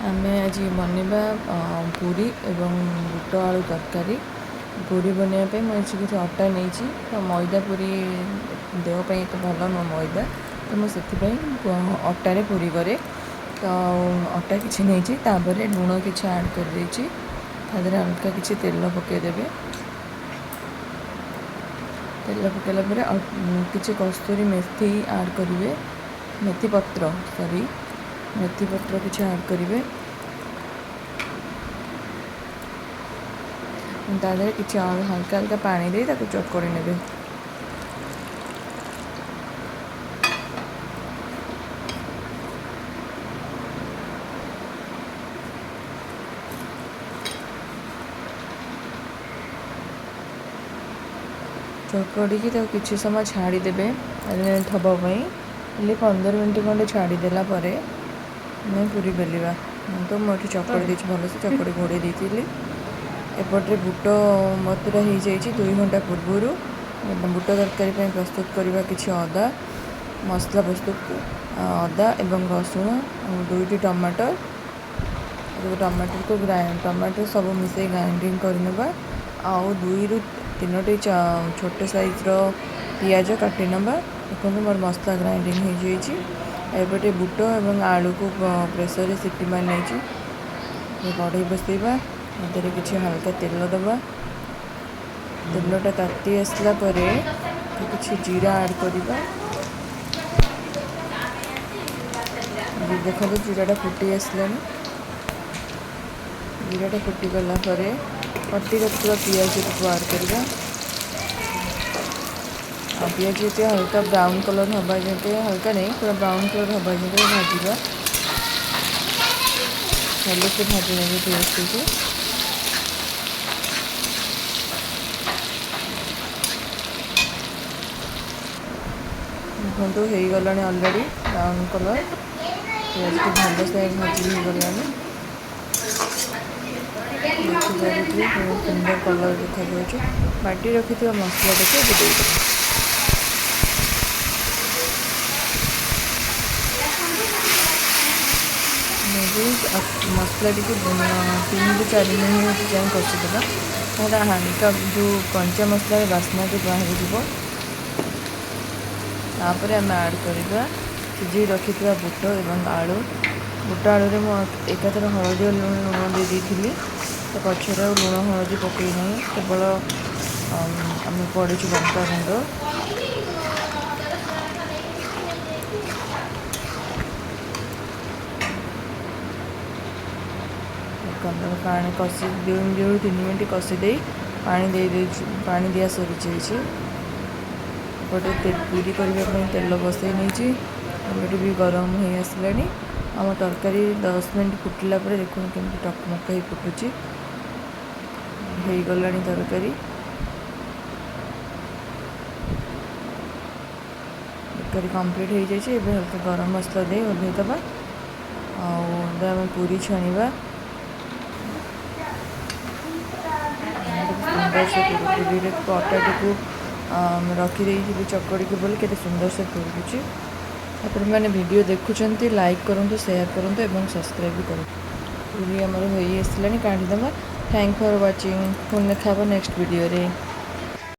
आमे आज बनवा पूरी एवं बुट आलू तरकारी। पूरी बनवाई मुझे किसी अटा नहीं तो मैदा पूरी देहपाई तो भल नुह मैदा तो मुझे अटारे पूरी करे तो अटा किसी नहीं लुण कि आड कर हल्का किसी तेल पकईदेवे। तेल पकईला किसी कस्तूरी मेथी आड करेंगे मेथी पत्र किसी आड करेंगे तादे किसी हल्का हल्का पानी दे चकड़ी ने चकड़ी किसी समय छाड़ीदे हवाई 15 मिनट खंडे छाड़देला पूरी बेलवा तो मुझे चकड़ी देती भलसे चकड़ी घोड़े देती। एपटे बुट बतुरा हो जाए 2 घंटा पूर्वर बुट तरकारी प्रस्तुत करवा कि अदा मसला प्रस्तुत अदा एवं रसुण 2टी टमाटर टमाटर को टमाटर सब मिसे ग्राइंडिंग करने आउ 2 ରୁ 3टी छोटे साइज पियाज काटी नवा। देखो मोर मसला ग्राइंडिंग हो जाए। बुट एवं आलू को प्रेसर सीटी मार नहीं कढ़ई बसैबा किसी हल्का तेल दबा तेलटा ताती आसला किसी जीरा आड करवा। देखो जीराटा फुटी आसला जीराटा फुटी गला कटी रखा पियाज को आड करवा। पियाज ये हल्का ब्राउन कलर हवा जाए हल्का नहीं पूरा ब्राउन कलर हवा जाए भाजवा भले से भाजी नहीं पियाज को देखो हो गला अलरेडी ब्राउन कलर पियाज को भल से भाजी हो गला सुंदर कलर देखा जाए। बाटी रखी मसला देखिए मसला टी 3 ରୁ 4 मिनट जाए कषिदेगा तार हानिका जो कंचा मसलार बास्ना जो बाहर तापर आम आड करवा सिझे रखी बुट एवं आलू बुट आलू एकाथर हलदी और लुण दे दी तो पचर लुण हलदी पकई ना केवल आम पड़ी लंका गुंड पानी कषि 2 ରୁ 3 मिनट कषिदे पानी दिया सरी जाइए। गोटे पूरी करने तेल बसई नहीं अलरेडी भी गरम हो आसला आम तरकारी 10 मिनट फुटला देखो केमती टकमक ही फुटुची हो गला तरकारी कंप्लीट हो जाए। हल्का गरम मसला दे ओल्लैदबा आम पूरी छाणीबा सुंदर से पूरी अटाटी को रखीदे चकड़ी को बोले केते सुंदर से फुटुची। आप मैंने वीडियो देखुंत लाइक करूँ शेयर करूँ और सब्सक्राइब भी करूँ। पूरी आमर हो आसला काढ़ीदे। थैंक फॉर वाचिंग पुणी देखा नेक्स्ट वीडियो रे।